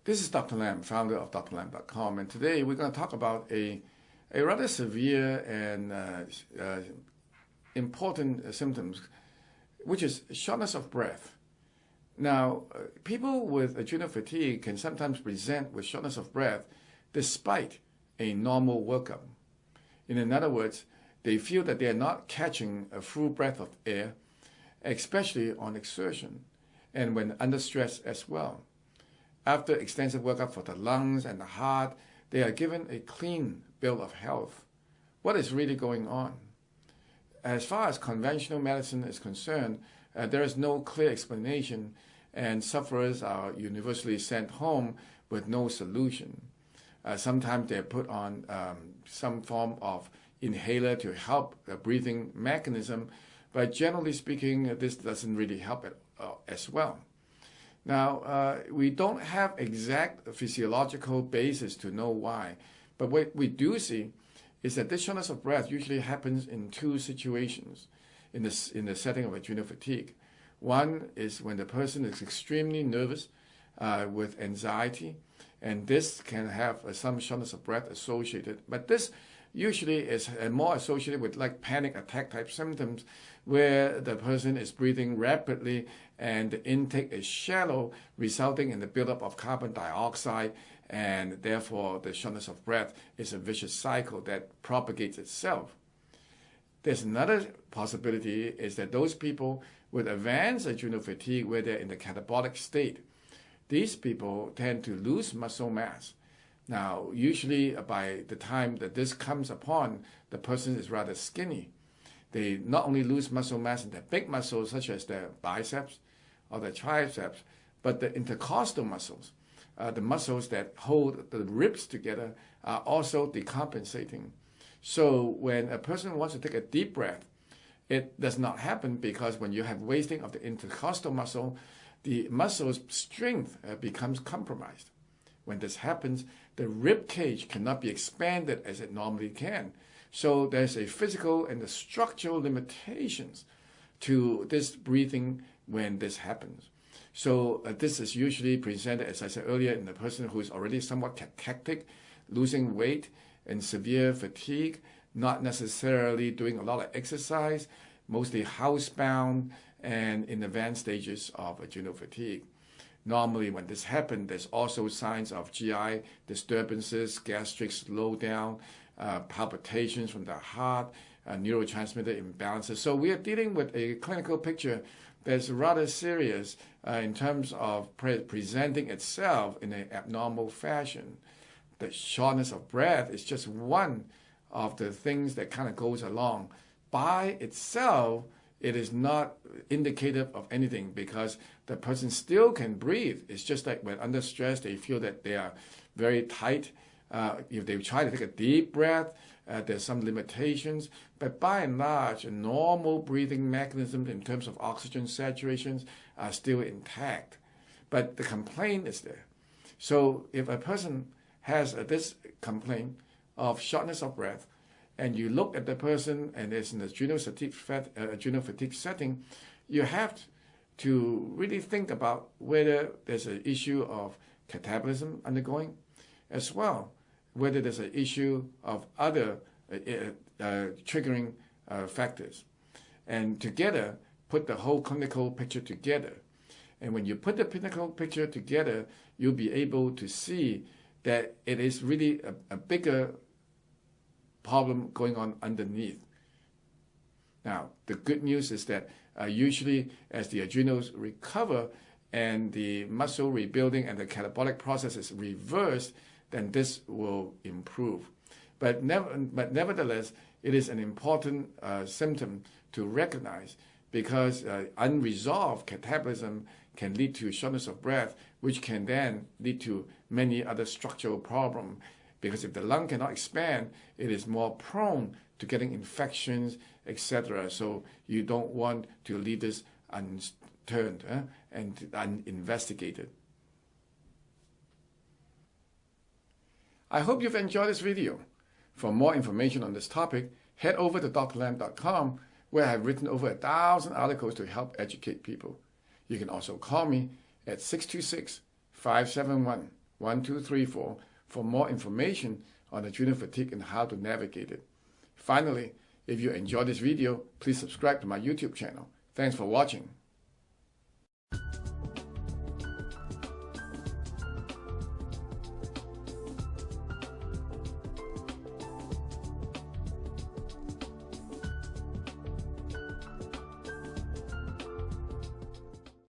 This is Dr. Lam, founder of drlam.com, and today we're going to talk about a rather severe and important symptoms, which is shortness of breath. Now, people with adrenal fatigue can sometimes present with shortness of breath despite a normal workup. In other words, they feel that they are not catching a full breath of air, especially on exertion and when under stress as well. After extensive workup for the lungs and the heart, they are given a clean bill of health. What is really going on? As far as conventional medicine is concerned, there is no clear explanation, and sufferers are universally sent home with no solution. Sometimes they're put on some form of inhaler to help the breathing mechanism, but generally speaking, this doesn't really help as well. Now, we don't have exact physiological basis to know why, but what we do see is that this shortness of breath usually happens in two situations in the setting of adrenal fatigue. One is when the person is extremely nervous with anxiety, and this can have some shortness of breath associated. But this usually is more associated with like panic attack type symptoms, where the person is breathing rapidly and the intake is shallow, resulting in the buildup of carbon dioxide, and therefore the shortness of breath is a vicious cycle that propagates itself. There's another possibility is that those people with advanced adrenal fatigue, where they're in the catabolic state, these people tend to lose muscle mass. Now, usually by the time that this comes upon, the person is rather skinny. They not only lose muscle mass in their big muscles, such as their biceps or their triceps, but the intercostal muscles, the muscles that hold the ribs together, are also decompensating. So when a person wants to take a deep breath, it does not happen, because when you have wasting of the intercostal muscle, the muscle's strength becomes compromised. When this happens, the rib cage cannot be expanded as it normally can. So there's a physical and the structural limitations to this breathing when this happens. So this is usually presented, as I said earlier, in the person who is already somewhat cachectic, losing weight and severe fatigue, not necessarily doing a lot of exercise, mostly housebound, and in advanced stages of adrenal fatigue. Normally, when this happens, there's also signs of GI disturbances, gastric slowdown, palpitations from the heart, neurotransmitter imbalances. So we are dealing with a clinical picture that's rather serious in terms of presenting itself in an abnormal fashion. The shortness of breath is just one of the things that kind of goes along. By itself, it is not indicative of anything, because the person still can breathe. It's just like when under stress, they feel that they are very tight. If they try to take a deep breath, there's some limitations. But by and large, a normal breathing mechanism in terms of oxygen saturations are still intact. But the complaint is there. So if a person has this complaint of shortness of breath, and you look at the person and it's an adrenal fatigue setting, you have to really think about whether there's an issue of catabolism undergoing, as well, whether there's an issue of other triggering factors. And together, put the whole clinical picture together. And when you put the clinical picture together, you'll be able to see that it is really a bigger problem going on underneath. Now, the good news is that usually as the adrenals recover and the muscle rebuilding and the catabolic process is reversed, then this will improve. But nevertheless, it is an important symptom to recognize, because unresolved catabolism can lead to shortness of breath, which can then lead to many other structural problems. Because if the lung cannot expand, it is more prone to getting infections, etc. So you don't want to leave this unturned and uninvestigated. I hope you've enjoyed this video. For more information on this topic, head over to drlam.com, where I have written over 1,000 articles to help educate people. You can also call me at 626-571-1000. 1234 for more information on adrenal fatigue and how to navigate it. Finally, if you enjoyed this video, please subscribe to my YouTube channel. Thanks for watching.